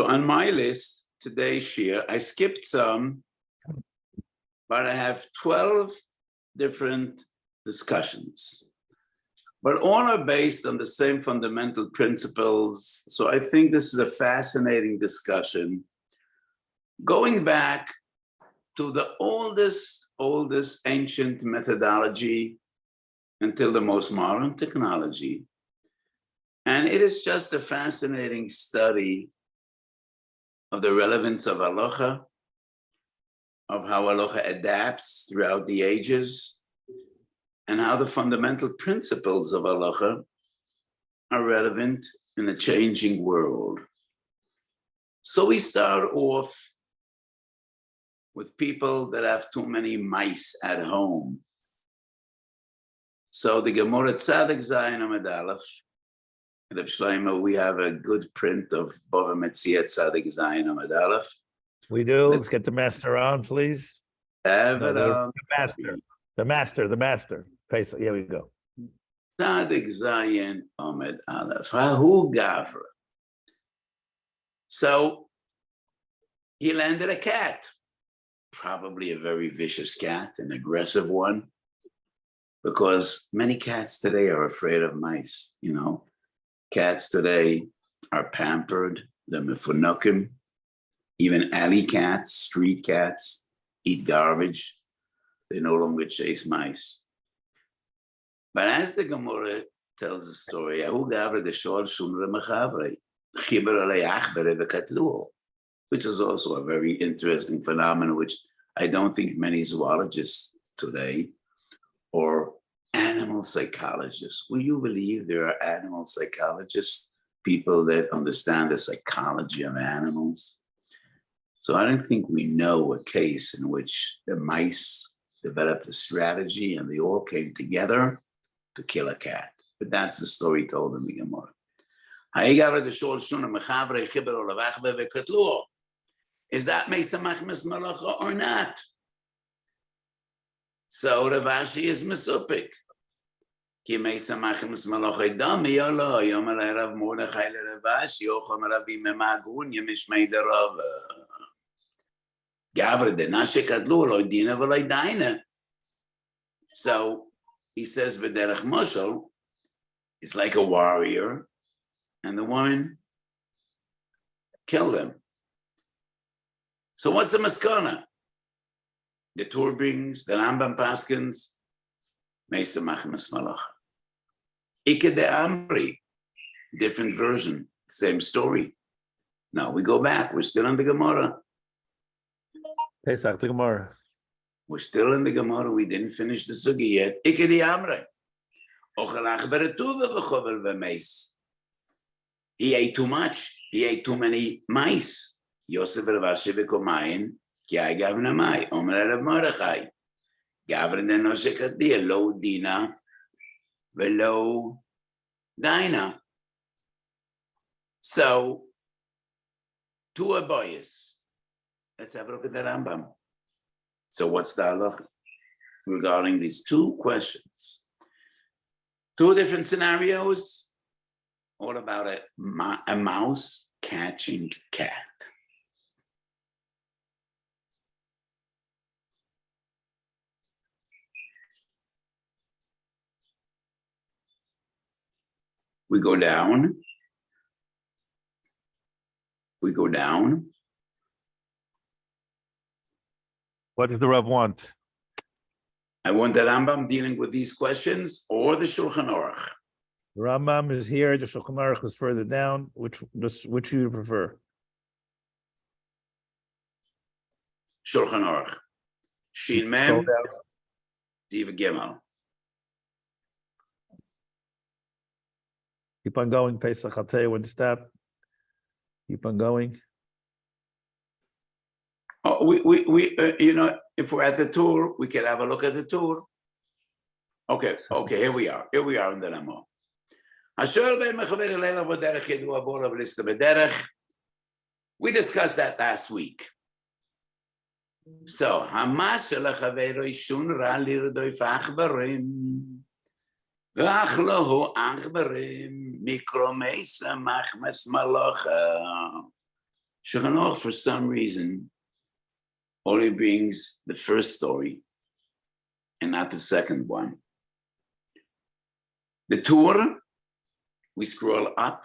So on my list today's shir, I skipped some, but I have 12 different discussions. But all are based on the same fundamental principles. So I think this is a fascinating discussion. Going back to the oldest ancient methodology until the most modern technology. And it is just a fascinating study of the relevance of halacha, of how halacha adapts throughout the ages, and how the fundamental principles of halacha are relevant in a changing world. So we start off with people that have too many mice at home. So the Gemara Tzadik Zayin Amud Aleph, and Reb Shlomo, we have a good print of Bava Metzia Tzadik Zayin Amud Aleph. We do. Let's get the master on, please. The master. Here we go. Tzadik Zayin Amud Aleph. Hahu Gavra. So he landed a cat, probably a very vicious cat, an aggressive one, because many cats today are afraid of mice. You know, cats today are pampered, they're mefunukim. Even alley cats, street cats, eat garbage. They no longer chase mice. But as the Gemara tells the story, which is also a very interesting phenomenon, which I don't think many zoologists today or animal psychologists. Will you believe there are animal psychologists, people that understand the psychology of animals? So I don't think we know a case in which the mice developed a strategy and they all came together to kill a cat. But that's the story told in the Gemara. Is that Melacha or not? So Rav Ashi is mesupik. Ki Melacha dami yolo yomer Rav Mordechai Rav Ashi ocham Rabbi Memagun yemishmei derav Gavre de Nashe Kadlu lo dina v'lo daina. So he says v'derech Moshel is like a warrior, and the woman killed him. So what's the maskana? The Torah brings, the Rambam paskins, Meisa Machmas Melacha. Ike de Amri, different version, same story. Now we go back, we're still in the Gemara. Pesach, the Gemara. We're still in the Gemara, we didn't finish the sugi yet. Ike de Amri. Ochalach beretuva v'chovel v'meis. He ate too much, he ate too many mice. Yosef Ravashi v'komayin, ki ay gavna mai, omer Rav Mordechai. Gavna de Noshe Kadia, lo dina, v'lo daina. So, two aboyas. Let's have a look at the Rambam. So what's the halacha regarding these two questions? Two different scenarios, all about a mouse catching cat. We go down. We go down. What does the Rav want? I want the Rambam dealing with these questions or the Shulchan Aruch. The Rambam is here. The Shulchan Aruch is further down. Which do you prefer? Shulchan Aruch. Shin Mem, Ziv Gimel. Keep on going, Pesach. I'll tell you when to stop. Keep on going. Oh, we you know, if we're at the tour, we can have a look at the tour. Okay, here we are in the Ramo. We discussed that last week. So, Shulchan Aruch, for some reason, only brings the first story and not the second one. The Tur, we scroll up.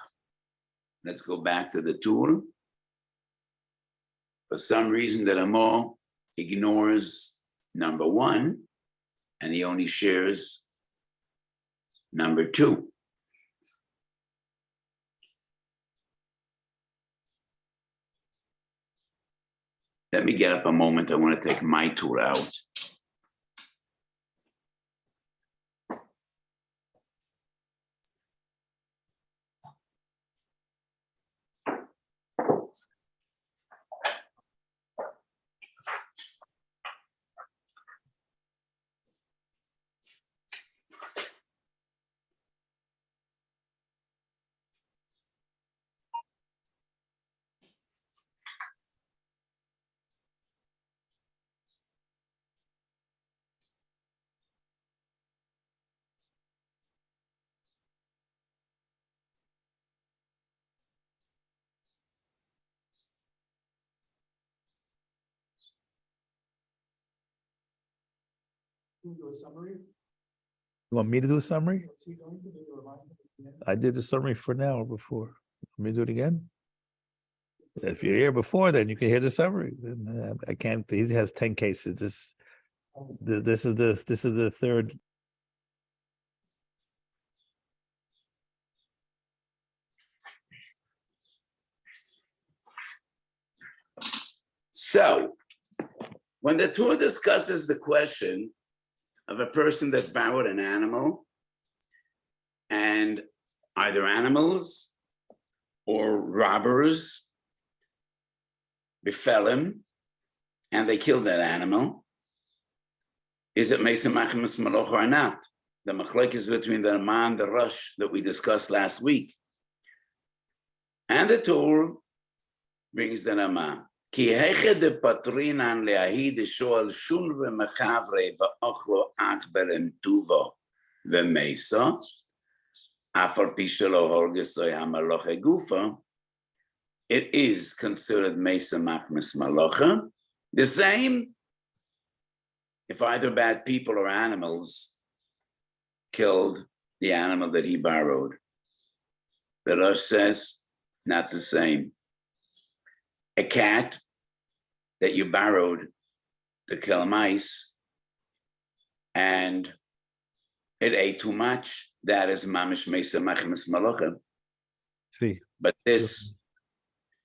Let's go back to the Tur. For some reason, the Ramah ignores number 1, and he only shares number 2. Let me get up a moment. I want to take my Tur out. Do a summary? You want me to do a summary? I did the summary for now or before. Want me to do it again? If you're here before, then you can hear the summary. Then, I can't. He has 10 cases. This is the third. So, when the Torah discusses the question of a person that borrowed an animal, and either animals or robbers befell him, and they killed that animal, is it Maxמת Melacha or not? The Machlek is between the Ramah and the Rosh that we discussed last week. And the Torah brings the Ramah. כי היכד פטרינן להעיד שואל שון ומחברי ואוכלו אכברם טובו ומסו, אף על פי שלא הורגסוי המלאכה גופה, it is considered mesa machmas melacha. The same if either bad people or animals killed the animal that he borrowed. The Rosh says, not the same. A cat that you borrowed to kill mice and it ate too much, that is mamish mesa machmas melacha. But this,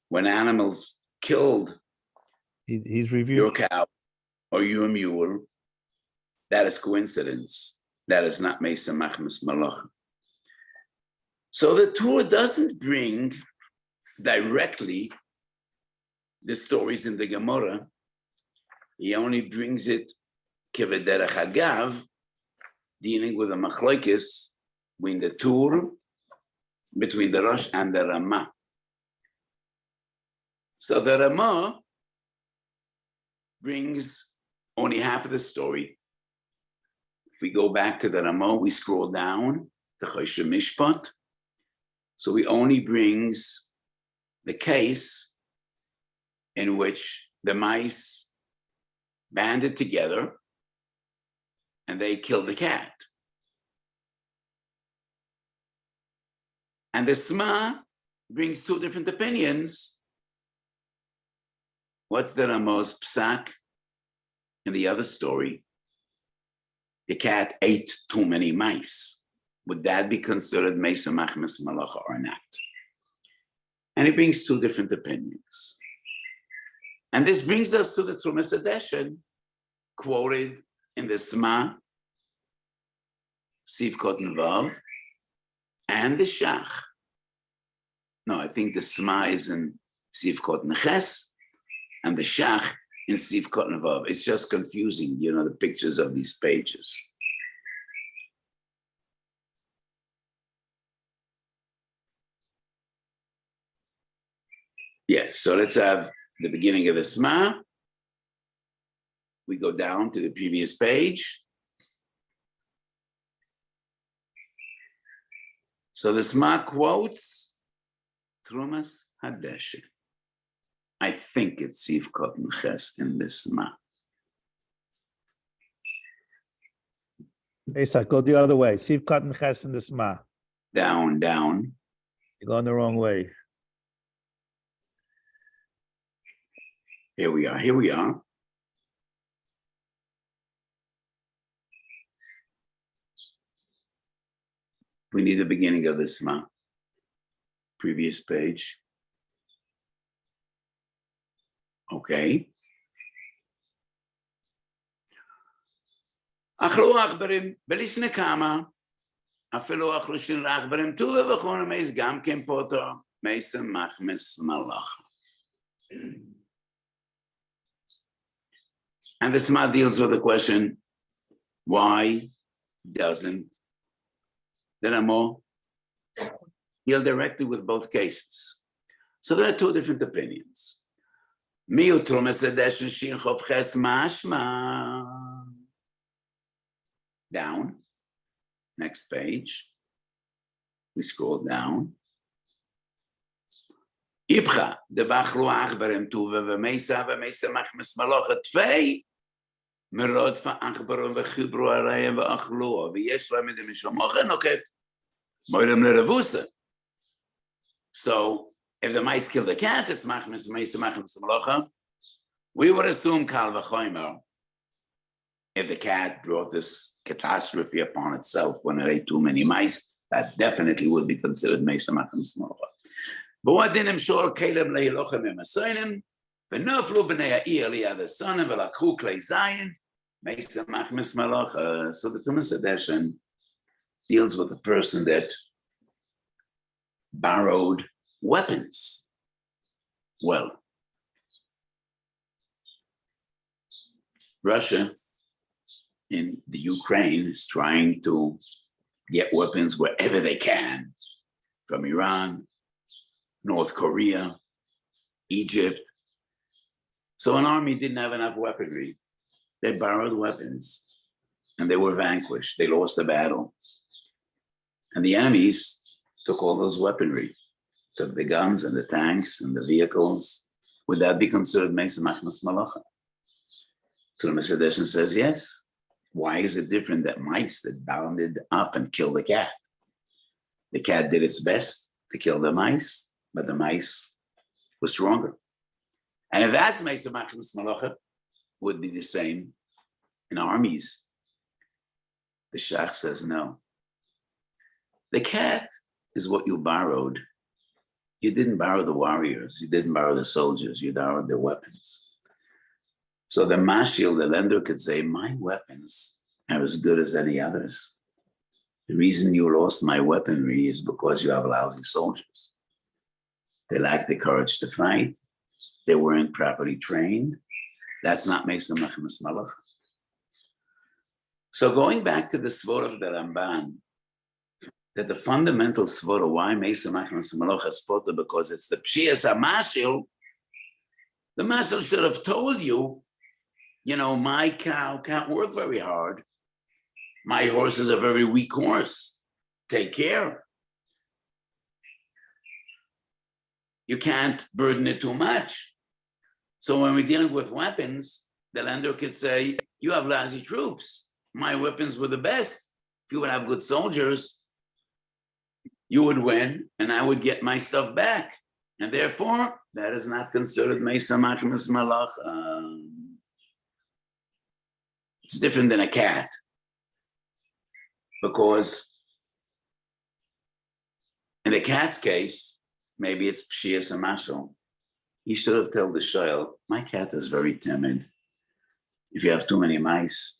when animals killed he's reviewed your cow or your mule, that is coincidence. That is not mesa machmas melacha. So the Torah doesn't bring directly the stories in the Gemara. He only brings it kevederach hagav, dealing with the machlokes between the Torah, between the Rosh and the Ramah. So the Ramah brings only half of the story. If we go back to the Ramah, we scroll down to Choshe Mishpat. So he only brings the case in which the mice banded together and they killed the cat. And the Sma brings two different opinions. What's the Ramah's psak in the other story? The cat ate too many mice. Would that be considered mesa machmas melacha or not? And he brings two different opinions. And this brings us to the Trumas Adeshen, quoted in the Sma, Siv Koten Vav, and the Shach. No, I think the Sma is in Siv Koten Ches, and the Shach in Siv Koten Vav. It's just confusing, you know, the pictures of these pages. Yeah, so let's have the beginning of the Sma. We go down to the previous page. So the Sma quotes Trumas Hadeshen. I think it's Sivkot and Ches in this ma. Asa, go the other way. Sivkot and Ches in the Sma. Down. You're going the wrong way. Here we are. We need the beginning of this ma. Previous page. Okay. אכלו עכברים בלפני כמה, אפילו אכלו של עכברים טובה וכון המייס גם כן פוטו, מייס מחמס מלאכה. And this ma deals with the question, why doesn't the Namo deal directly with both cases? So there are two different opinions. Down, next page. We scroll down. Ibcha, de bachlu achbarem tuva v'meisa machmes malocha tvei merod v'achbarom v'chibru arayim v'achlu v'yesh lam edim mishamocha noket moirem lerevusa. So if the mice kill the cat, it's machmes machmes malocha. We would assume kal v'choimer. If the cat brought this catastrophe upon itself when it ate too many mice, that definitely would be considered mesa machmes malocha. But what didn't show Caleb leilochem emasonim, v'noflu b'nei ha'ir li'ad ha'sonim v'lakhu klei zayin, mesa machmes malocha. So the Tumas Hadeshen deals with a person that borrowed weapons. Well, Russia in the Ukraine is trying to get weapons wherever they can, from Iran, North Korea, Egypt. So an army didn't have enough weaponry. They borrowed weapons and they were vanquished. They lost the battle. And the enemies took all those weaponry, took the guns and the tanks and the vehicles. Would that be considered Mesa Machmas Malacha? Tumas Hadeshen says yes. Why is it different that mice that bounded up and killed the cat? The cat did its best to kill the mice, but the mice were stronger. And if that's Mesa Machmas Malacha, would be the same in armies. The Shach says no. The cat is what you borrowed. You didn't borrow the warriors. You didn't borrow the soldiers. You borrowed their weapons. So the mashil, the lender, could say, my weapons are as good as any others. The reason you lost my weaponry is because you have lousy soldiers. They lacked the courage to fight. They weren't properly trained. That's not Mesa Machmas Malacha. So going back to the Svod of the Ramban, that the fundamental Svod of why Mesa Machmas Malacha is spoken, because it's the Pshias HaMashil, the Mashil should have told you, you know, my cow can't work very hard. My horse is a very weak horse. Take care. You can't burden it too much. So when we're dealing with weapons, the lender could say, you have lousy troops. My weapons were the best. If you would have good soldiers, you would win and I would get my stuff back. And therefore, that is not considered Mesa Machmas Malacha. It's different than a cat, because in the cat's case, maybe it's Pshias HaMashal. He should have told the child, my cat is very timid. If you have too many mice,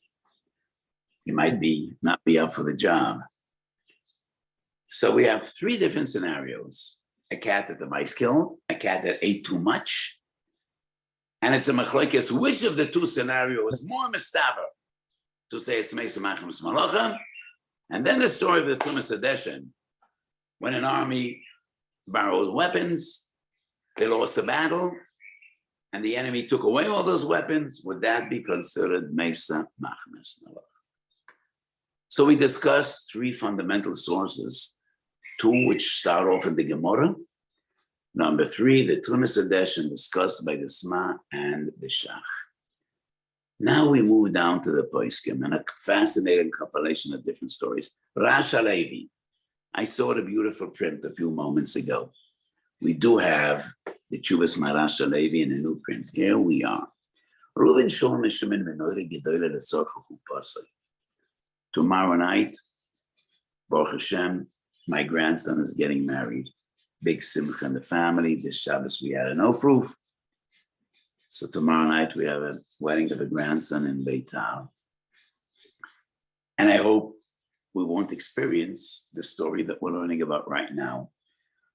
he might not be up for the job. So we have three different scenarios. A cat that the mice killed, a cat that ate too much, and it's a machlokes. Which of the two scenarios is more mistaber to say it's Mesa Machmas Malacha? And then the story of the Tumas Hadeshen, when an army borrowed weapons, they lost the battle, and the enemy took away all those weapons. Would that be considered Mesa Machmas Malacha? So we discussed three fundamental sources, two which start off in the Gemara, Number 3, the Tumas Adeshin discussed by the Sma and the Shach. Now we move down to the Poiskim and a fascinating compilation of different stories. Rash HaLevi. I saw the beautiful print a few moments ago. We do have the Chuvas Marash HaLevi in a new print. Here we are. Tomorrow night, Baruch Hashem, my grandson is getting married. Big simcha in the family. This Shabbos we had an ofruf. So tomorrow night we have a wedding of a grandson in Beitar. And I hope we won't experience the story that we're learning about right now.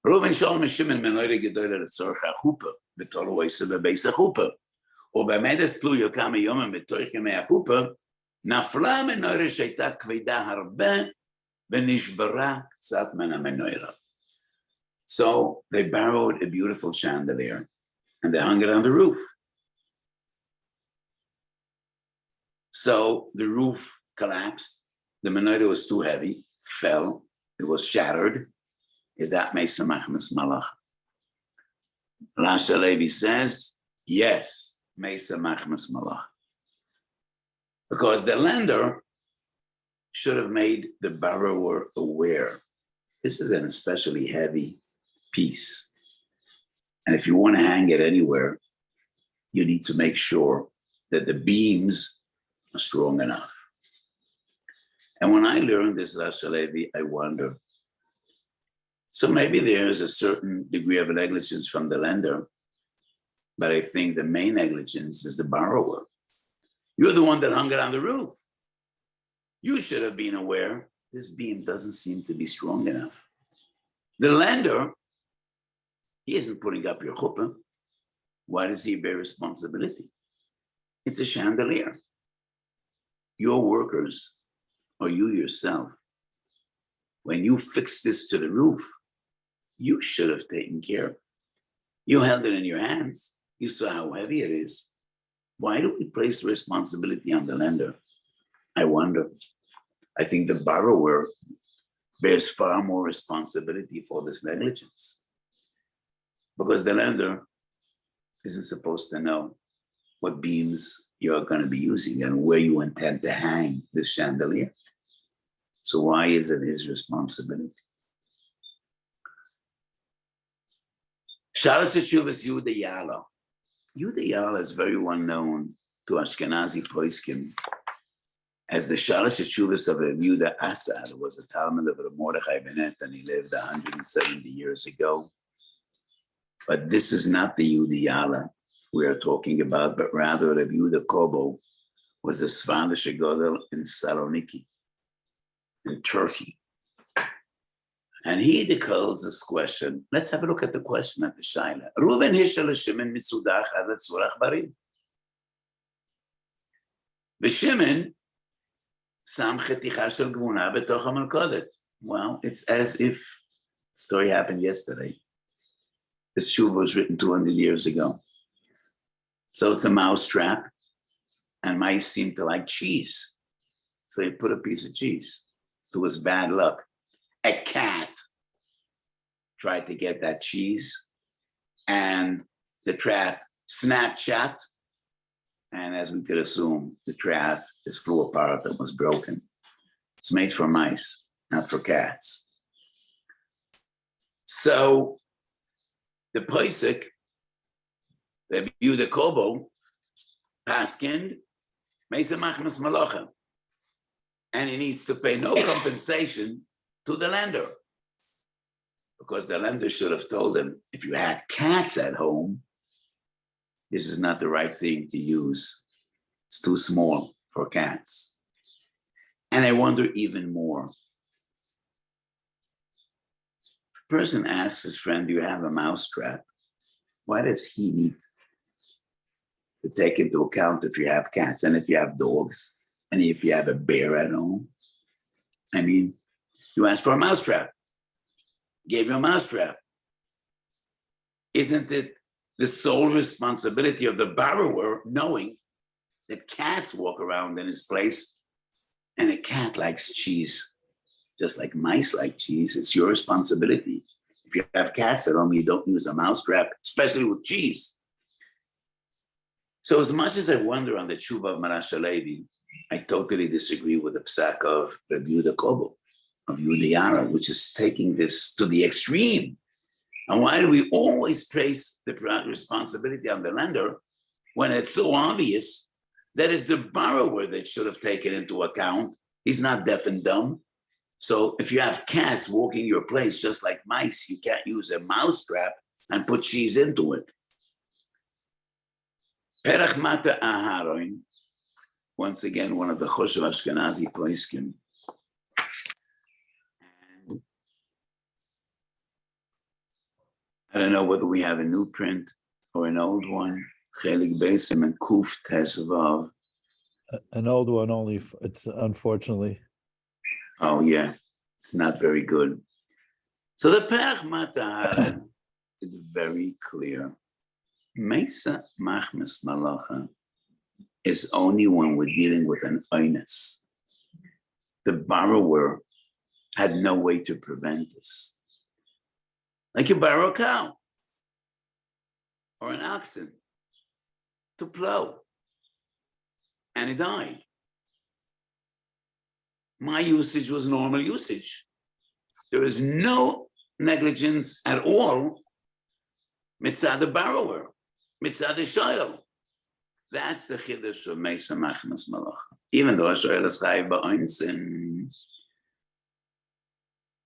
Reuven Shalom Shimon Menoire Gedoyle Letzorch HaChuppah B'Tol Weiss B'Beis HaChuppah ובאמדס תלויו כמה יומים בתוך ימי החופה נפלה מנורה שהייתה כבדה הרבה ונשברה קצת מן המנורה. So they borrowed a beautiful chandelier and they hung it on the roof. So the roof collapsed. The menorah was too heavy, fell, it was shattered. Is that Mesa Machmas Melacha? Rash HaLevi says, yes, Mesa Machmas Melacha. Because the lender should have made the borrower aware. This is an especially heavy piece. And if you want to hang it anywhere, you need to make sure that the beams are strong enough. And when I learned this, Rash HaLevi, I wonder, so maybe there is a certain degree of negligence from the lender, but I think the main negligence is the borrower. You're the one that hung it on the roof. You should have been aware this beam doesn't seem to be strong enough. The lender, he isn't putting up your chuppah. Why does he bear responsibility? It's a chandelier. Your workers, or you yourself, when you fix this to the roof, you should have taken care. You held it in your hands. You saw how heavy it is. Why do we place the responsibility on the lender? I wonder. I think the borrower bears far more responsibility for this negligence, because the lender isn't supposed to know what beams you're going to be using and where you intend to hang this chandelier. So why is it his responsibility? Shalas Teshuvas Yehuda Yala. Yehuda Yala is very well known to Ashkenazi Poskim as the Shalas Teshuvas of Yehuda Asad, who was a Talmud of Mordechai Benet, and he lived 170 years ago. But this is not the Yehuda Yala we are talking about, but rather Rabbi Yehuda Kobo was a Svanish Godel in Saloniki, in Turkey. And he declares this question. Let's have a look at the question at the Shaila. Reuven Hishel Shimon Mitsudach Adat Surach Barim. V'Shimon Sam Cheticha Shel Gvuna B'toch HaMelkodet. Well, it's as if the story happened yesterday. This shuv was written 200 years ago. So it's a mouse trap, and mice seem to like cheese. So he put a piece of cheese. To his bad luck, a cat tried to get that cheese, and the trap snapped shut. And as we could assume, the trap just flew apart and was broken. It's made for mice, not for cats. So the Posek, the Yehuda Kobo, paskind, Mesa Machmas Melacha. And he needs to pay no compensation to the lender, because the lender should have told him, if you had cats at home, this is not the right thing to use. It's too small for cats. And I wonder even more. If a person asks his friend, do you have a mouse trap? Why does he need to take into account if you have cats and if you have dogs? And if you have a bear at home? I mean, you asked for a mousetrap, gave you a mousetrap. Isn't it the sole responsibility of the borrower knowing that cats walk around in his place and a cat likes cheese, just like mice like cheese? It's your responsibility. If you have cats at home, you don't use a mouse trap, especially with cheese. So as much as I wonder on the tshuva of Marasha Levi, I totally disagree with the psak of Rabbi Yehuda Kobo, of Yehuda Yara, which is taking this to the extreme. And why do we always place the responsibility on the lender when it's so obvious that it's the borrower that should have taken into account? He's not deaf and dumb. So if you have cats walking your place just like mice, you can't use a mouse trap and put cheese into it. Perach Mata Aharon, once again, one of the Choshev Ashkenazi Poiskim. I don't know whether we have a new print or an old one. Chelik Beisim and Kuf Tesvav. An old one only, it's unfortunately. Oh yeah, it's not very good. So the Perach Mata is very clear. Mesa Machmas Melacha is only when we're dealing with an onus. The borrower had no way to prevent this. Like you borrow a cow or an oxen to plow, and it died. My usage was normal usage. There is no negligence at all mitzad the borrower, mitzad the shoyel. That's the chiddush of Mesa Machmas Melacha. Even though a shoyel is chayiv ba'onsin,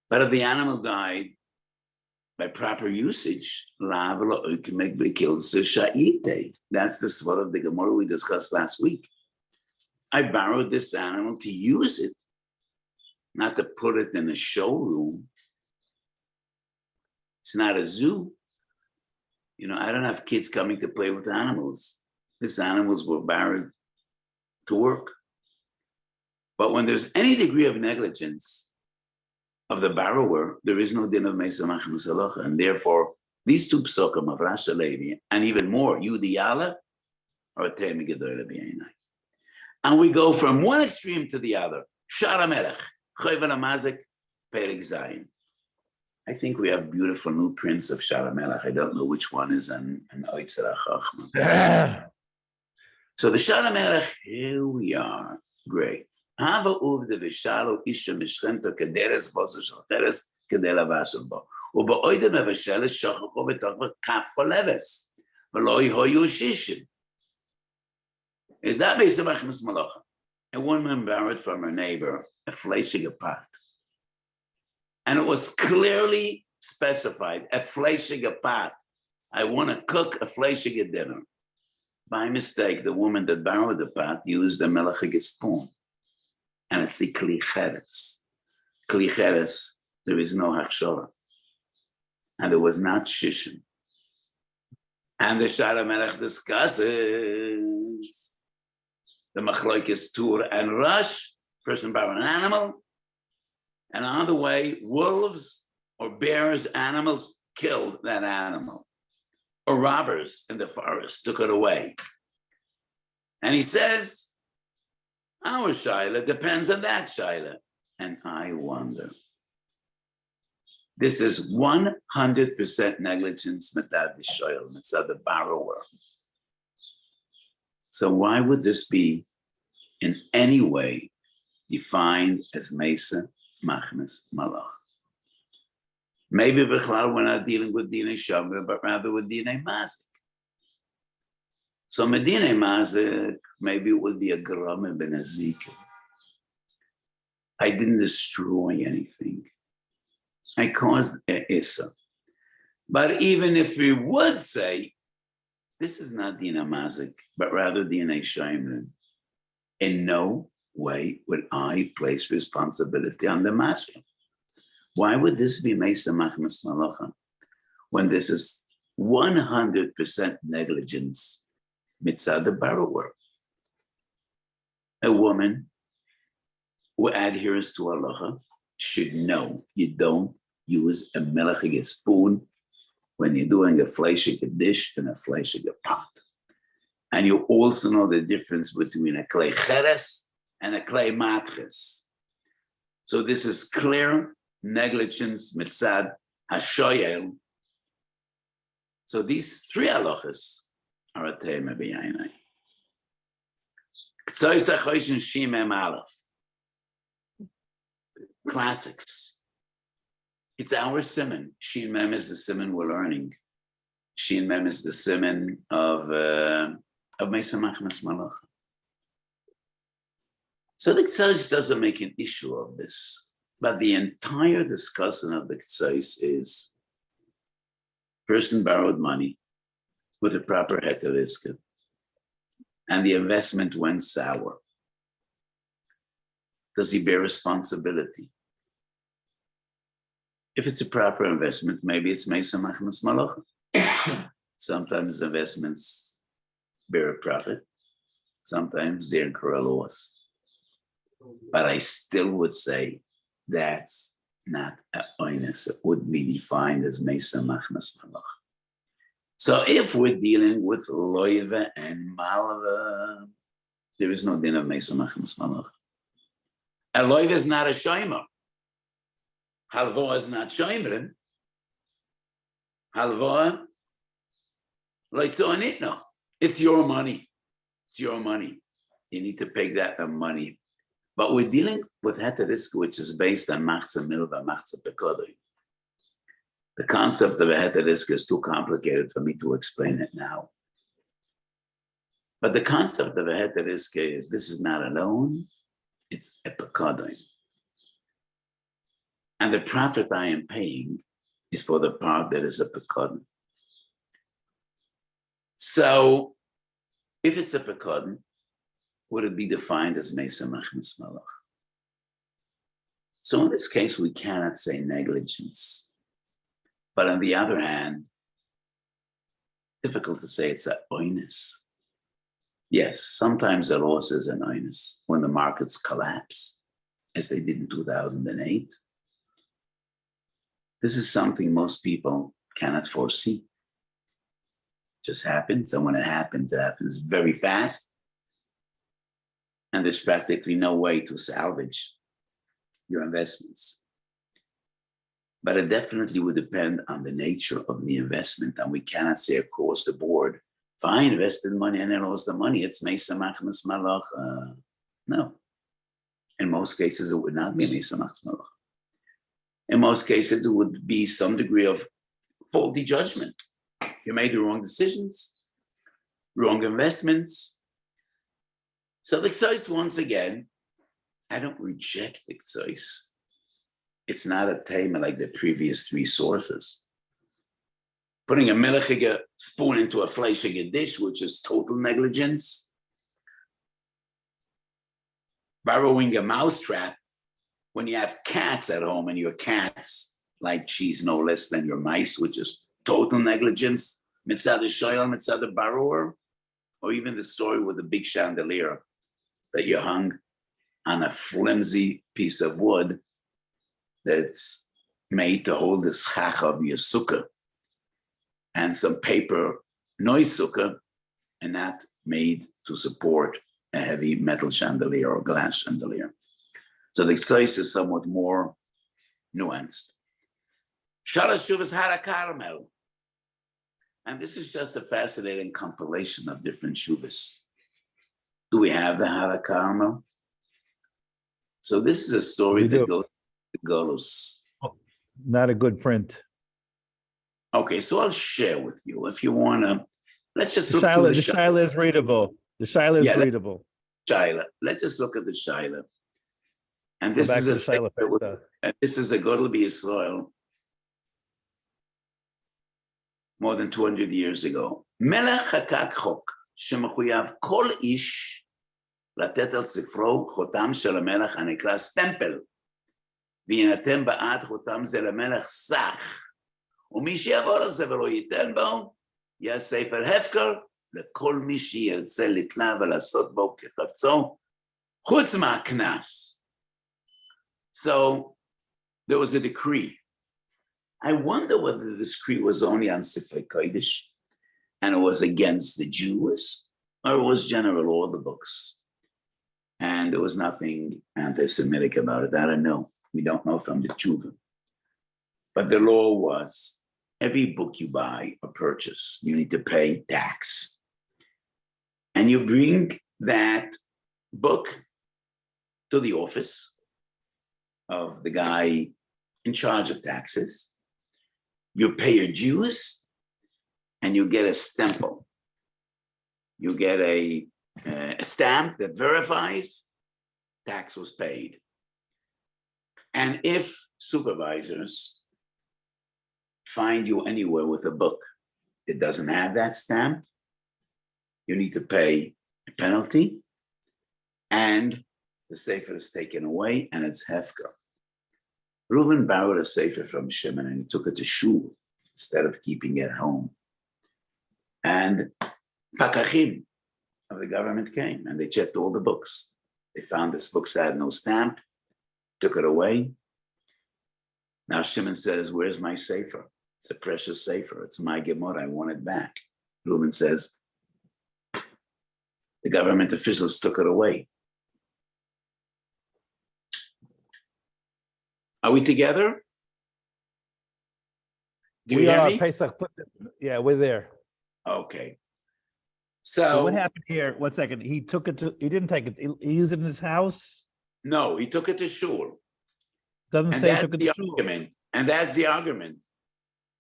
but if the animal died by proper usage, that's the sort of the Gemara we discussed last week. I borrowed this animal to use it, not to put it in a showroom. It's not a zoo. You know, I don't have kids coming to play with animals. These animals were borrowed to work. But when there's any degree of negligence of the borrower, there is no din of Mesa Machmas Melacha. And therefore, these two psukim of Rasha Levi, and even more, Yehuda Yala, are a Temi Gedola B'Yeinai. And we go from one extreme to the other. Shara Melech, Choyven HaMazik, Perek Zayin. I think we have beautiful new prints of Shara Melech. I don't know which one is an Oitzer HaChachma. So the Shara Melech, here we are. Great. Hava uvde v'shalo isha mishchento kederes vosu shocheres kedela vasel bo. U'ba'oide mevasheles shochacho v'tochva kaf choleves. V'loi hoyu shishim. Is that Mesa Machmas Melacha? A woman borrowed from her neighbor a fleishige pot. And it was clearly specified, a fleishige pot. I want to cook a fleishige dinner. By mistake, the woman that borrowed the pot used a melachige spoon. And it's the kli cheres. Kli cheres, there is no hachshara. And there was not shishim. And the Shara Melech discusses the machlokes Tur and Rush, person borrowed an animal, and on the way, wolves or bears, animals killed that animal. Or robbers in the forest took it away. And he says, our shaila depends on that shaila. And I wonder, this is 100% negligence mitzad the shoyel, mitzad the borrower. So why would this be in any way defined as Mesa Machmas Melacha? Maybe Bechlal we're not dealing with Dinei Shamra, but rather with Dinei Mazik. So Medinei Mazik, maybe it would be a Garame ben Ezekiel. I didn't destroy anything. I caused an Issa. But even if we would say, this is not Dinei Mazik, but rather Dinei Shemrin, in no way would I place responsibility on the Mazik. Why would this be Mesa Machmas Melacha when this is 100% negligence mitzad the borrower? A woman who adheres to halacha should know you don't use a melachige spoon when you're doing a fleishige dish and a fleishige pot. And you also know the difference between a klei cheres and a klei matches. So this is clear negligence mitzad Hashoyel. So these three halachas are a tema b'yainai. Ktsois HaChoshen Shimem Aleph. Classics. It's our siman. Shin Mem is the siman we're learning. Shin Mem is the siman of Maxמת Melacha. So the Ktsois doesn't make an issue of this, but the entire discussion of the Ktsois is person borrowed money with a proper heter iska, and the investment went sour. Does he bear responsibility? If it's a proper investment, maybe it's Maxמת Melacha. Sometimes investments bear a profit, sometimes they incur a loss. But I still would say that's not a oinus. It would be defined as Maxמת Melacha. So if we're dealing with loiva and malva, there is no din of Maxמת Melacha. A loiva is not a shomer. Halvoa is not shomerin. Halvoa, no. It's your money. It's your money. You need to pay that the money. But we're dealing with heter iska, which is based on machzah milva, machzah pekodoi. The concept of a heter iska is too complicated for me to explain it now. But the concept of a heter iska is this is not a loan, it's a pekodoi. And the profit I am paying is for the part that is a pekodoi. So if it's a pekodoi, would it be defined as Maxמת Melacha? So in this case, we cannot say negligence. But on the other hand, difficult to say it's an oinus. Yes, sometimes a loss is an oinus when the markets collapse, as they did in 2008. This is something most people cannot foresee. It just happens, and when it happens very fast. And there's practically no way to salvage your investments. But it definitely would depend on the nature of the investment. And we cannot say across the board, if I invested money and then lost the money, it's Maxמת Melacha. No. In most cases, it would not be Maxמת Melacha. In most cases, it would be some degree of faulty judgment. You made the wrong decisions, wrong investments. So the Ktsois, once again, I don't reject the Ktsois. It's not a tema like the previous three sources. Putting a melechige spoon into a fleischige dish, which is total negligence. Borrowing a mousetrap when you have cats at home and your cats like cheese no less than your mice, which is total negligence. Mitzad the shoyel, mitzad the borrower, or even the story with the big chandelier that you hung on a flimsy piece of wood that's made to hold the schach of your sukkah and some paper noise sukkah, and not made to support a heavy metal chandelier or glass chandelier. So the Ktsois is somewhat more nuanced. Shalosh Shuvas HaRav. And this is just a fascinating compilation of different shuvas. Do we have the HaRav? So this is a story that goes to Golus. Not a good print. Okay, so I'll share with you if you want to. Let's just look through the Shaila is readable. The Shaila is readable. Shaila. Let's just look at the Shaila. And this is a Godel B'Yisrael more than 200 years ago. Melech hakak chok shemechuyav kol ish לתת על ספרו חותם של המלך הנקרא סטמפל, ויינתן בעד חותם זה למלך סך, ומי שיעבור על זה ולא ייתן בו, יהיה ספר הפקר לכל מי שירצה לתלה ולעשות בו כחפצו, חוץ מהקנס. So there was a decree. I wonder whether the decree was only on Sifrei Kodesh and it was against the Jews, or it was general all the books. And there was nothing anti-Semitic about it. I don't know. We don't know from the Tshuva. But the law was every book you buy or purchase, you need to pay tax. And you bring that book to the office of the guy in charge of taxes. You pay your dues and you get a stamp. You get a stamp that verifies tax was paid. And if supervisors find you anywhere with a book that doesn't have that stamp, you need to pay a penalty, and the sefer is taken away, and it's hefker. Reuven borrowed a sefer from Shimon, and he took it to shul instead of keeping it at home. And pakachim of the government came, and they checked all the books. They found this book that had no stamp, took it away. Now Shimon says, "Where's my sefer? It's a precious sefer. It's my Gemara. I want it back." Reuven says, "The government officials took it away." Are we together? Do you hear me? Pesach. Yeah, we're there. Okay. So what happened here? 1 second. He took it to. He didn't take it. He used it in his house. No, he took it to shul. Doesn't And say he that's took it the to shul. argument. And that's the argument.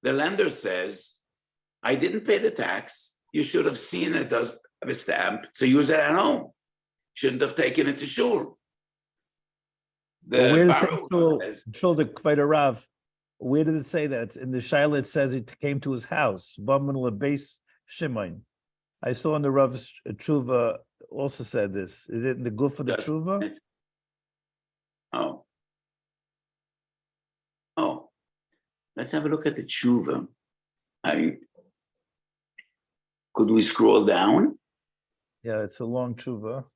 The lender says, "I didn't pay the tax. You should have seen it does have a stamp, so use it at home. Shouldn't have taken it to shul." Well, where does Baruch it says, shul the Rav? Where did it say that? In the Shaila it says it came to his house. Baman lebeis Shimon. I saw in the Rav's tshuva also said this. Is it in the guf of the tshuva? Oh. Let's have a look at the tshuva. Could we scroll down? Yeah, it's a long tshuva.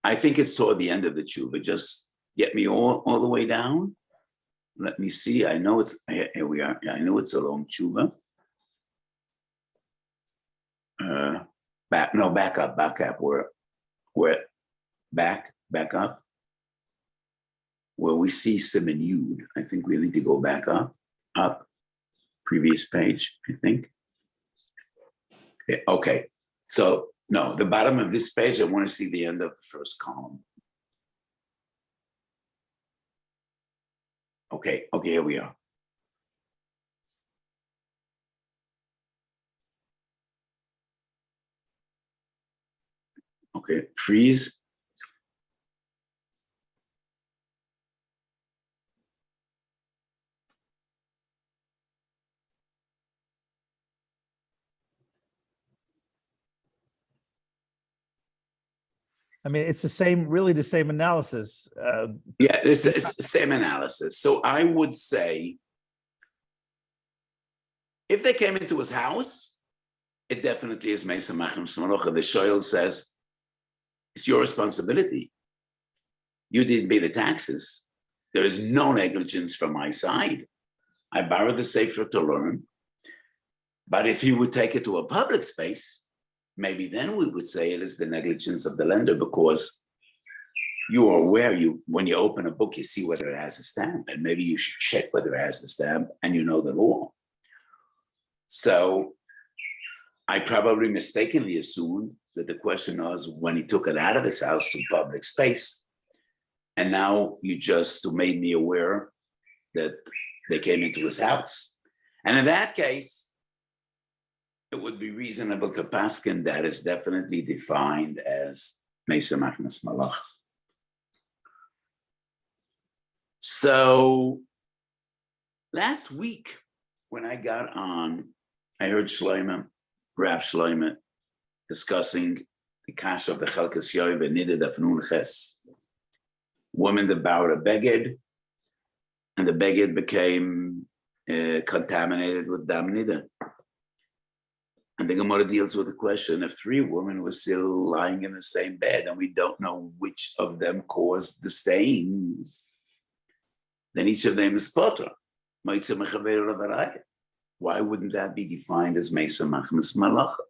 I think it's toward the end of the tshuva. Just get me all the way down. Let me see. I know it's here we are. I know it's a long tshuva. Back up. We're back up. Where we see Siman Yud. I think we need to go back up. Previous page, I think. Okay. So no, the bottom of this page, I want to see the end of the first column. Okay, here we are. Okay, freeze. I mean, it's really the same analysis. Yeah, it's the same analysis. So I would say, if they came into his house, it definitely is Meisa Machmas Malocha. The Shoel says, it's your responsibility. You didn't pay the taxes. There is no negligence from my side. I borrowed the sefer to learn. But if you would take it to a public space, maybe then we would say it is the negligence of the lender, because you are aware, when you open a book, you see whether it has a stamp, and maybe you should check whether it has the stamp and you know the law. So I probably mistakenly assumed that the question was when he took it out of his house to public space. And now you just made me aware that they came into his house. And in that case, it would be reasonable to paskin that is definitely defined as Meisa Machmas Malocha. So last week, when I got on, I heard Rav Shloime, discussing the kasha of the Chelkas Yoy v'nided af nun ches. Woman that borrowed a beged, and the beged became contaminated with dam nida. And the Gemara deals with the question if 3 women were still lying in the same bed and we don't know which of them caused the stains, then each of them is potter. Why wouldn't that be defined as Meisa Machmas Malocha?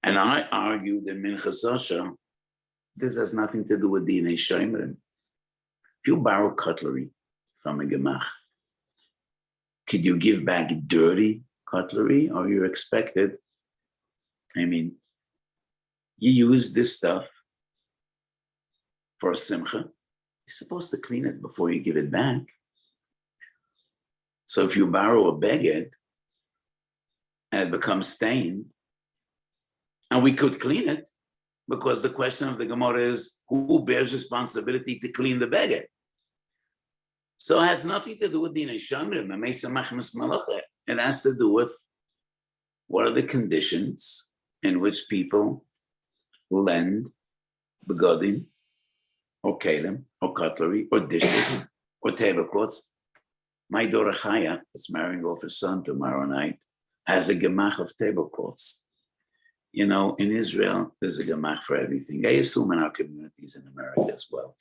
And I argued in Minchas Osha, this has nothing to do with DNA Shomrim. If you borrow cutlery from a gemach Could you give back dirty cutlery, or you're expected? I mean, you use this stuff for a simcha. You're supposed to clean it before you give it back. So if you borrow a baguette and it becomes stained, and we could clean it, because the question of the Gemara is, who bears responsibility to clean the baguette? So it has nothing to do with Dinei Shomrim, Melacha. It has to do with what are the conditions in which people lend begodim, or kelim, or cutlery, or dishes, or tablecloths. My daughter Chaya, that's marrying off her son tomorrow night, has a gemach of tablecloths. You know, in Israel, there's a gemach for everything. I assume in our communities in America as well.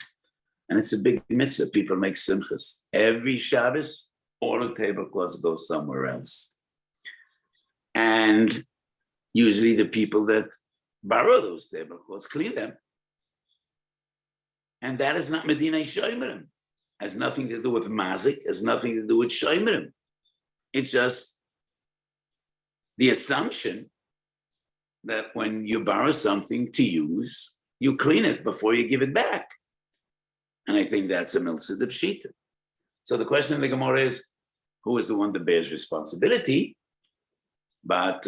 And it's a big mitzvah. People make simchas. Every Shabbos, all the tablecloths go somewhere else. And usually the people that borrow those tablecloths clean them. And that is not Medinei Shomerim. Has nothing to do with mazik, has nothing to do with Shomerim. It's just the assumption that when you borrow something to use, you clean it before you give it back. And I think that's a milsa de pshita. So the question of the Gemara is, who is the one that bears responsibility? But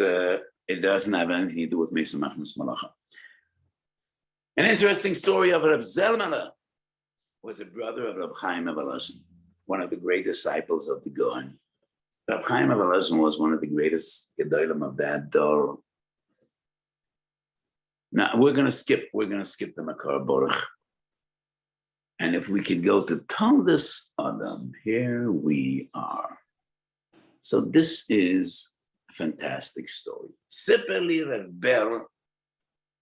it doesn't have anything to do with Melacha Melacha. An interesting story of Reb Zalman was a brother of Reb Chaim of Volozhin, one of the great disciples of the Gaon. Reb Chaim of Volozhin was one of the greatest gedolim of that dor. Now we're going to skip the Makar Baruch. And if we could go to Talmudus Adam, here we are. So this is a fantastic story. Sipeli Reb Ber,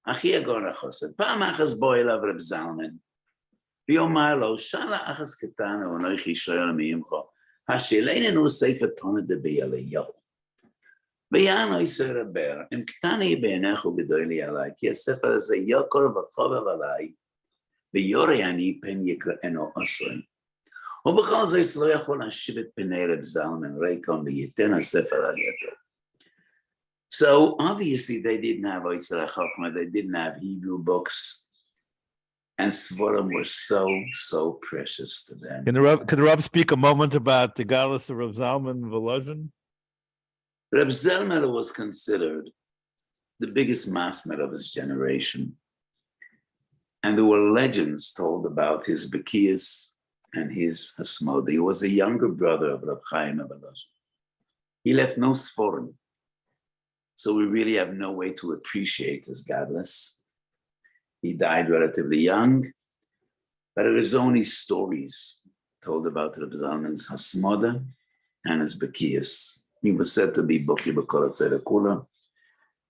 Achi Agor Achoset, Pam Achas Boilav Reb Zalman, V'yomar lo, Shala Achas Ketana, Onoichi Shoyal Miyimcho, Hashileinenu Sefer Tonah de B'Yaleyahu. V'yan Oiser Reb Ber, Im Ketani B'Einechu Gedoili Alai, Ki HaSefer הזה Yokor V'chovav Alai, ויורי אני פן יקראנו עשרים. ובכל זאת לא יכול להשיב את פני רב זלמן ריקון וייתן הספר על ידו. So obviously they didn't have Oitzar HaChochma, they didn't have Hebrew books, and Svarim were so precious to them. Could the Rav speak a moment about the Galus of Rav Zalman Volozhin? Reb Zalman was considered the biggest masmid of his generation. And there were legends told about his Bekias and his Hasmoda. He was the younger brother of Reb Chaim of Volozhin. He left no Sforim. So we really have no way to appreciate his gadlus. He died relatively young, but it is only stories told about Reb Zalman's Hasmoda and his Bekias. He was said to be Boki B'Kol HaTorah Kula.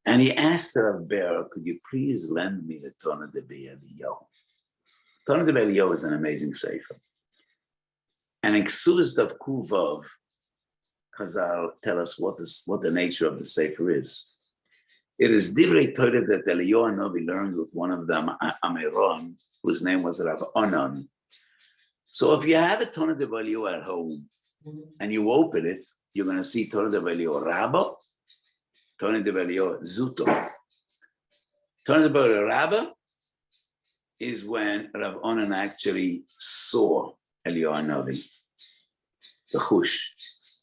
And he asked Rav Ber, could you please lend me the Tonah de B'Eliyahu? Tonah de B'Eliyahu is an amazing sefer. And in Ksuvas of Kuvav, Chazal tell us what the nature of the sefer is. It is Divrei Torah that Eliyahu Hanavi learned with one of them, Amiron, whose name was Rav Onan. So if you have a Tonah de B'Eliyahu at home, and you open it, you're going to see Tonah de B'Eliyahu Rabbah, Tonah de B'Eliyahu Zuto. Tonah de B'Eliyahu Rabbah is when Rav Onan actually saw Eliyahu Hanavi, the chush,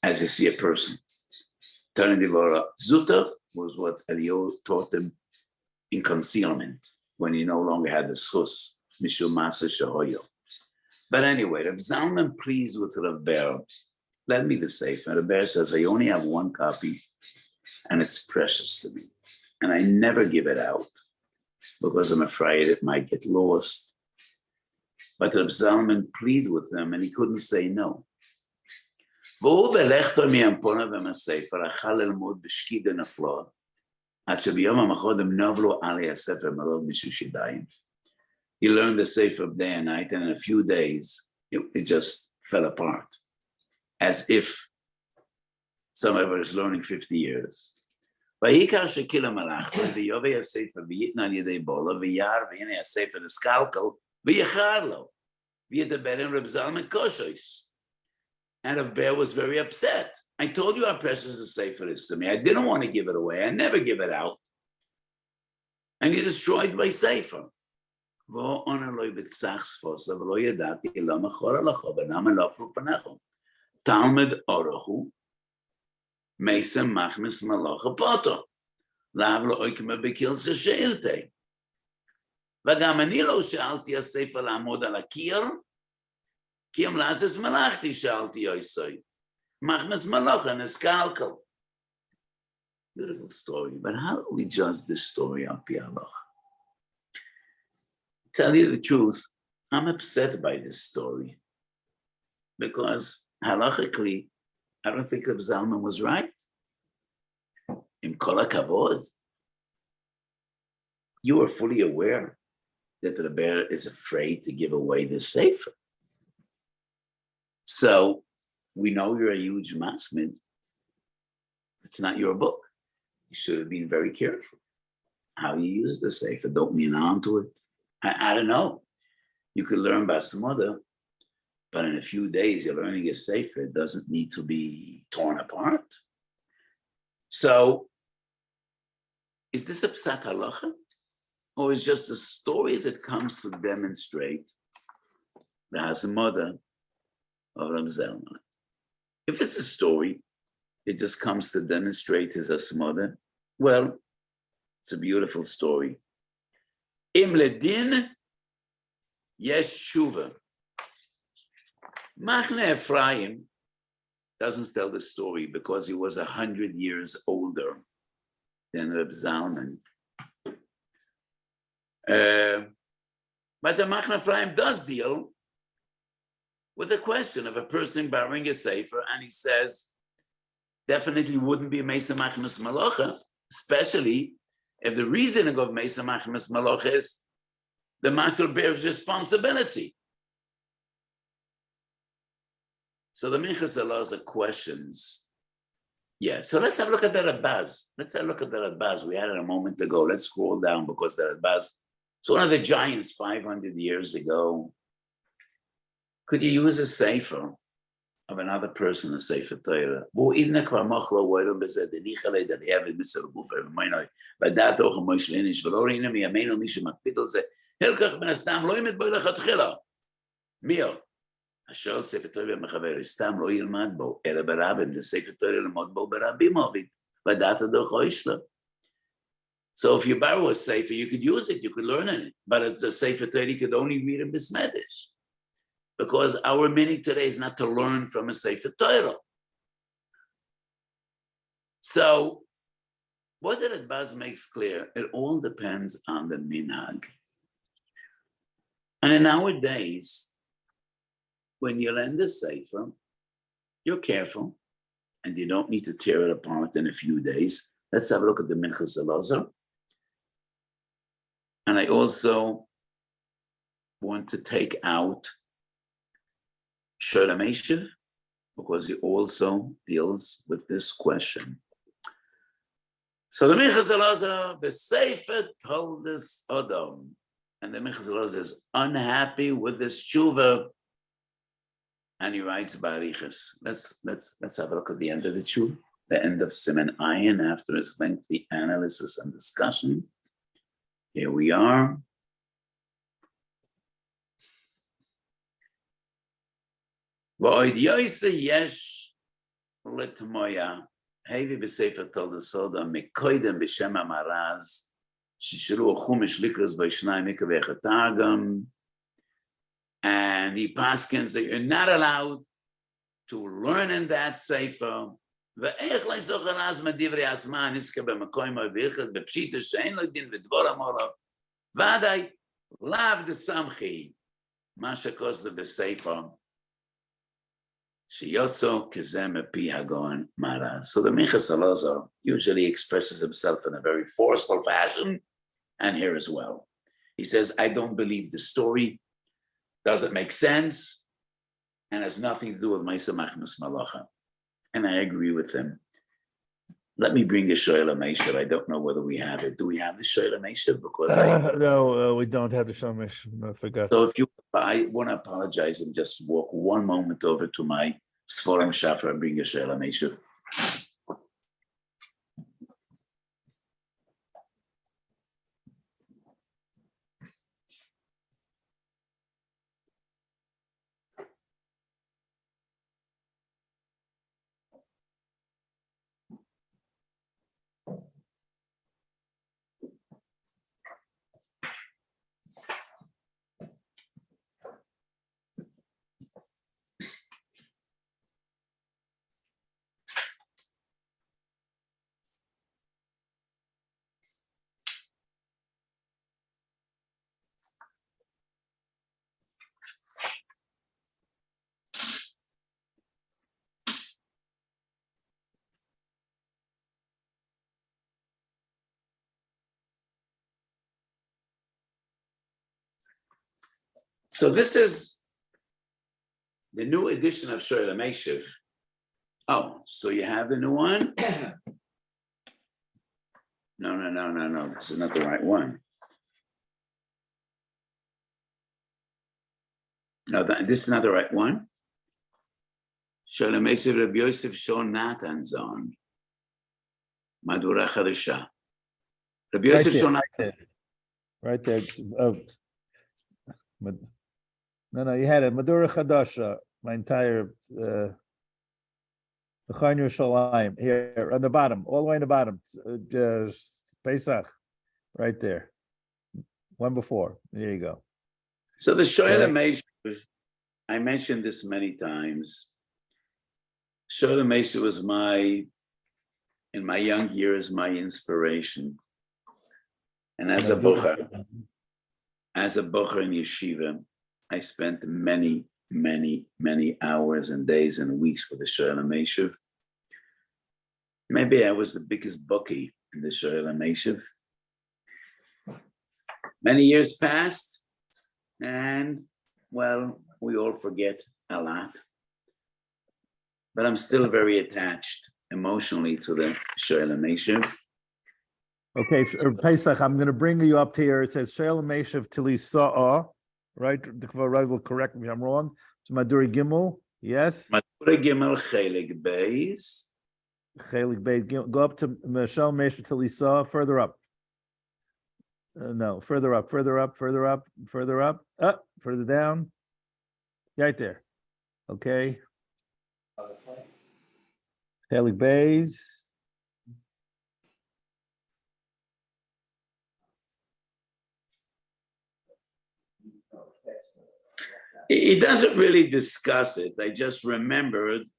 as you see a person. Tonah de B'Eliyahu Zuto was what Eliyahu taught him in concealment, when he no longer had the schus, Mishum Masa Shahoyo. But anyway, Rav Zalman pleased with Rav Ber. Lend me the sefer. Rav Ber says, I only have one copy, and it's precious to me. And I never give it out because I'm afraid it might get lost. But Reb Zalman pleaded with them and he couldn't say no. He learned the sefer day and night, and in a few days, it just fell apart. As if somebody was learning 50 years. ויקרא שקילה מלאכה, ויובא הספר, ויתנה על ידי בולה, וירא, והנה הספר נסקלקל, ויחר לו, וידבר עם רב זלמן קושויס. And Rav Ber was very upset. I told you how precious the Sefer is to me. I didn't want to give it away. I never give it out. And you destroyed my Sefer. Talmud Orachu, Mesa Machmes Melacha Poto. לאו לא אויקמה בקילסה שאלתי. וגם אני לא שאלתי הספר לעמוד על הקיר, כי אם לעשס מלאכתי שאלתי יויסוי. מחמס מלאכה נסקלקל. Beautiful story, but how do we judge this story on Pialach? Tell you the truth, I'm upset by this story because halachically, I don't think Reb Zalman was right. In Kol HaKavod, you are fully aware that the Rebbe is afraid to give away the Sefer. So we know you're a huge masmid. It's not your book. You should have been very careful how you use the Sefer. Don't mean on to it. I don't know. You could learn Basamoda, but in a few days you're learning a Sefer. It doesn't need to be torn apart. So, is this a psak halacha, or is just a story that comes to demonstrate the Hasamada of Reb Zalman? If it's a story, it just comes to demonstrate his Hasamada. Well, it's a beautiful story. Im ledin yesh tshuva. Machne Ephraim doesn't tell the story because he was 100 years older than Reb Zalman. But the Machne Ephraim does deal with the question of a person borrowing a sefer, and he says, definitely wouldn't be Mesa Machmas Melacha, especially if the reasoning of Mesa Machmas Melacha is the master bears responsibility. So the Minchas Elazar questions. Yeah, so let's have a look at the Rabaz. Let's have a look at the Rabaz. We had it a moment ago. Let's scroll down because the Rabaz, it's one of the giants 500 years ago. Could you use a sefer of another person, a sefer Torah? השואל ספר תורה ומחבר, סתם לא ילמד בו, אלא ברבים, לספר תורה ללמוד בו ברבים אוהבים, ודעת דרכו יש לו. So if you borrow a sefer, you could use it, you could learn in it, but as a sefer Torah, you could only read in Bismedish, because our meaning today is not to learn from a sefer Torah. So what the Baz makes clear, it all depends on the minhag. And in our days, when you lend a sefer, you're careful, and you don't need to tear it apart in a few days. Let's have a look at the Minchas Elazar. And I also want to take out Sholem Eshev, because he also deals with this question. So the Minchas Elazar, the sefer told us Adam, and the Minchas Elazar is unhappy with this tshuva. And he writes Barichas. Let's have a look at the end of the tshuva, the end of Siman Ayin, after his lengthy analysis and discussion. Here we are. V'oid yoyse yesh letmoya hevi b'sefer Toldosoda mekoidem b'shem amaraz shishru chumash likros b'shnai mikaveh chatagam. And he paskins that you're not allowed to learn in that sefer. ואיך לזוכר אז מדברי הזמן נזכה במקום הוויחד בפשיטה שאין לו דין ודבור אמורו ודאי לאו דסמכי מה שכוס זה בספר שיוצא כזה מפי הגאון מרז. So the Minchas Elazar usually expresses himself in a very forceful fashion, and here as well. He says, I don't believe the story, doesn't make sense, and has nothing to do with Mesa Machmas Melacha. And I agree with him. Let me bring a Shoel HaMeshav. I don't know whether we have it. Do we have the Shoel HaMeshav? Because no, we don't have the Shoel HaMeshav. I forgot. So I want to apologize and just walk one moment over to my Sforim Shafar and bring a Shoel HaMeshav. So this is the new edition of Shoel HaMeshiv. Oh, so you have the new one? No. This is not the right one. No, this is not the right one. Shoel HaMeshiv Rabbi Yosef Shon Natan's on. Madura Chadasha. Rabbi Yosef Shon Natan. Right there. No, you had it. Madura Chadasha, my entire Mechan Yerushalayim here on the bottom, all the way in the bottom. Pesach, right there. One before. There you go. So the Shoel HaMeshiv, I mentioned this many times. Shoel HaMeshiv was in my young years, my inspiration. And as a bocher in yeshiva, I spent many hours and days and weeks with the Shoel HaMeshiv. Maybe I was the biggest bookie in the Shoel HaMeshiv. Many years passed, and well, we all forget a lot. But I'm still very attached emotionally to the Shoel HaMeshiv. Okay, Pesach, I'm going to bring you up here. It says Shoel HaMeshiv Tilisa'a, right? The HaRav will correct me if I'm wrong. It's Maduri Gimel, yes? Maduri Gimel Chelik Beis. Chelik Beis. Go up to Shoel HaMeshiv Tilisa'a, further up. No, further up, further down. Right there. Okay. Chelik Beis. He doesn't really discuss it. I just remembered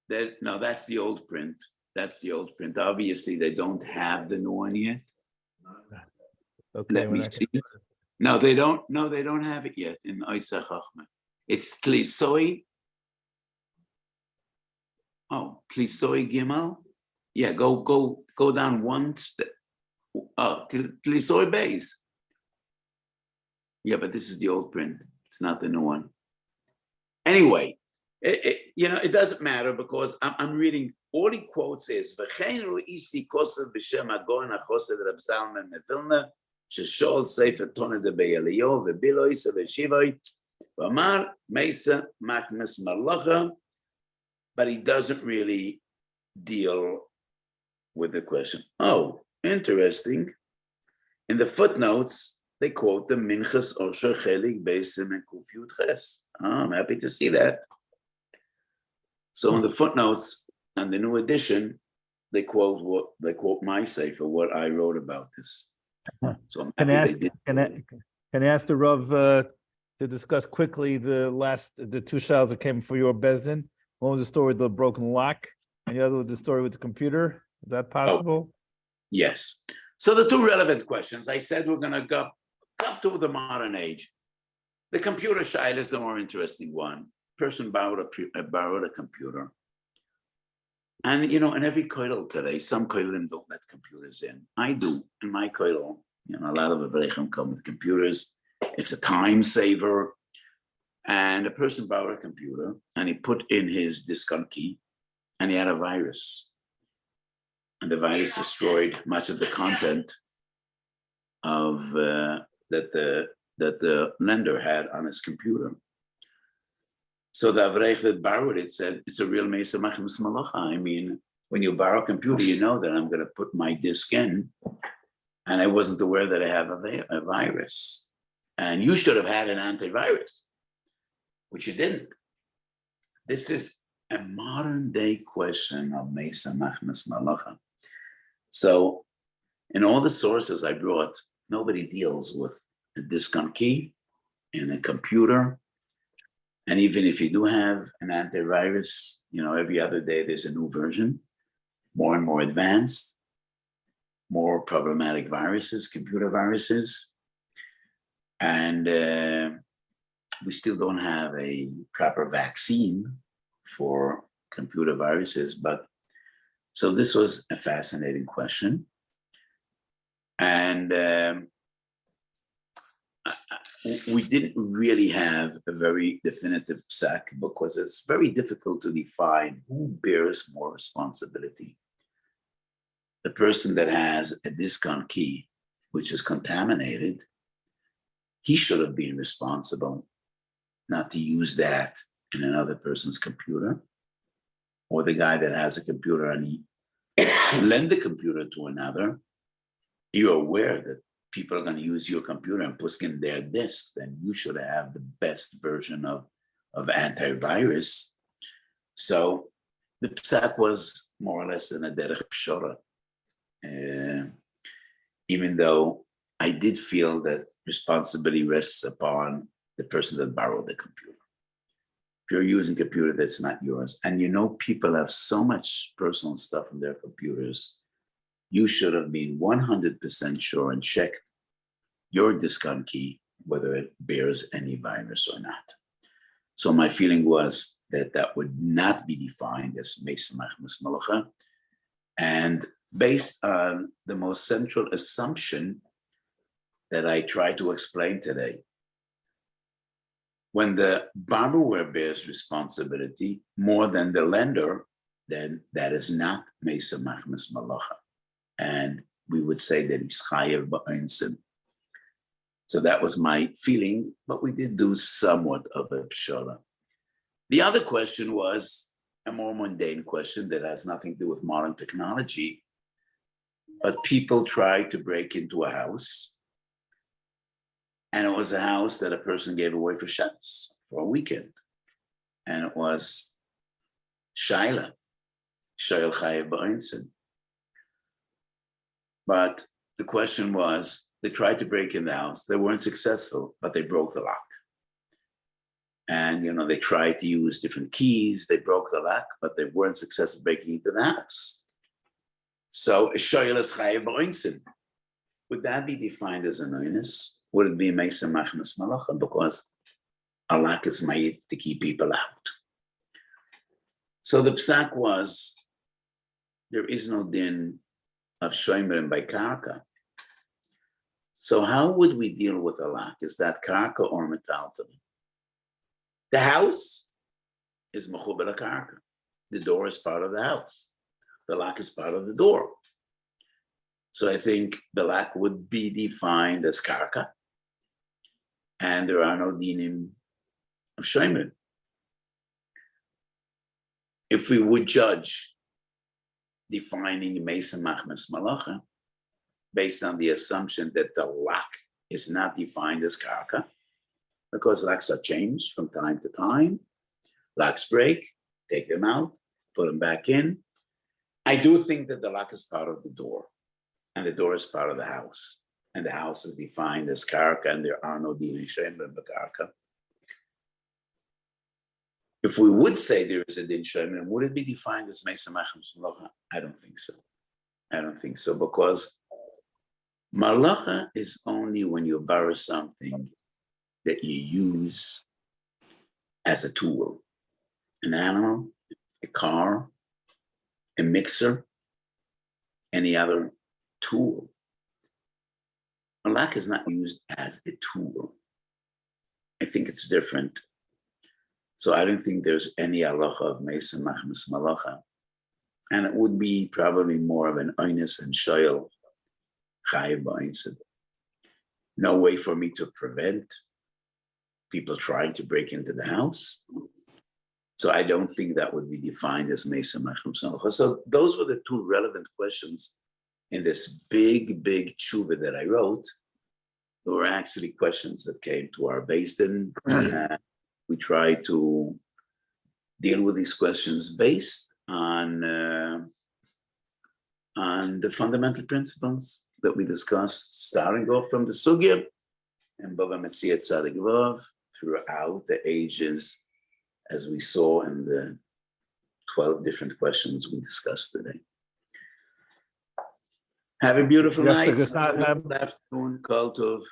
that, no, that's the old print. That's the old print. Obviously, they don't have the new one yet. Okay, let me see. No, they don't have it yet in Oisach Chachma. It's Tlisoi. Oh, Tlisoi Gimel. Yeah, go down one step. Oh, Tlisoi Beis. Yeah, but this is the old print. It's not the new one. Anyway, it doesn't matter because I'm reading. All he quotes is "V'chein ru'isi kosev b'shem Agon HaChosed Reb Zalman Mevilna sheshol sefer Tonah de Be'Eliyahu v'bilo isa v'shivoi v'amar meisa makmes Melacha," but he doesn't really deal with the question. Oh, interesting. In the footnotes, they quote the Minchas Osher Chelik Beisim and Kuf Yud Ches. I'm happy to see that. So in the footnotes and the new edition, they quote my sefer, what I wrote about this. So I'm happy can I ask the Rav to discuss quickly the two shals that came for your Bezdin? One was the story with the broken lock, and the other was the story with the computer. Is that possible? Oh, yes. So the two relevant questions. I said we're going to go up to the modern age. The computer shaila is the more interesting one. Person borrowed a computer. And, in every kollel today, some kollelim don't let computers in. I do. In my kollel, a lot of HaRav come with computers. It's a time saver. And a person borrowed a computer, and he put in his disk on key, and he had a virus. And the virus destroyed much of the content of that the lender had on his computer. So the Avrech that borrowed it said, it's a real Mesa Machmas Melacha. I mean, when you borrow a computer, you know that I'm going to put my disk in, and I wasn't aware that I have a virus. And you should have had an antivirus, which you didn't. This is a modern day question of Mesa Machmas Melacha. So in all the sources I brought, nobody deals with a disk on key in a computer. And even if you do have an antivirus, every other day there's a new version, more and more advanced, more problematic viruses, computer viruses. And we still don't have a proper vaccine for computer viruses. But so this was a fascinating question. And we didn't really have a very definitive psak because it's very difficult to define who bears more responsibility. The person that has a disk on key, which is contaminated, he should have been responsible not to use that in another person's computer, or the guy that has a computer and he lend the computer to another. You're aware that people are going to use your computer and put in their disk, then you should have the best version of antivirus. So the psak was more or less in a derech pshora, even though I did feel that responsibility rests upon the person that borrowed the computer. If you're using a computer that's not yours, and people have so much personal stuff in their computers, you should have been 100% sure and checked your disk on key, whether it bears any virus or not. So my feeling was that would not be defined as Mesa Machmas Melacha. And based on the most central assumption that I try to explain today, when the borrower bears responsibility more than the lender, then that is not Mesa Machmas Melacha. And we would say that he's chayav ba'insin. So that was my feeling, but we did do somewhat of a pshara. The other question was a more mundane question that has nothing to do with modern technology, but people tried to break into a house, and it was a house that a person gave away for Shabbos, for a weekend. And it was Shaila, Shail chayav ba'insin. But the question was, they tried to break in the house. They weren't successful, but they broke the lock. And, they tried to use different keys. They broke the lock, but they weren't successful breaking into the house. So, would that be defined as an oinus? Would it be Mesa Machmas Melacha? Because a lock is made to keep people out. So the psak was, there is no din of shomerim by karka. So how would we deal with a lock? Is that karka or metaltalin? The house is mechuber karka. The door is part of the house. The lock is part of the door. So I think the lock would be defined as karka, and there are no dinim of shomerim. If we would judge defining Mesa Machmas Melacha based on the assumption that the lock is not defined as karka, because locks are changed from time to time. Locks break, take them out, put them back in. I do think that the lock is part of the door, and the door is part of the house, and the house is defined as karka, and there are no din shomerim b'karka. If we would say there is a din shomerim, would it be defined as Mesa Machmas Melacha? I don't think so. I don't think so, because Melacha is only when you borrow something that you use as a tool. An animal, a car, a mixer, any other tool. Melacha is not used as a tool. I think it's different. So I don't think there's any halacha of Mesa Machmas Melacha. And it would be probably more of an oinus and shoyel chayav ba'insin. No way for me to prevent people trying to break into the house. So I don't think that would be defined as Mesa Machmas Melacha. So those were the two relevant questions in this big tshuva that I wrote. There were actually questions that came to our Din, and we try to deal with these questions based on the fundamental principles that we discussed, starting off from the Sugya and Bava Metzia Tzadik Vav throughout the ages, as we saw in the 12 different questions we discussed today. Have a beautiful night. Good afternoon, Kol Tov.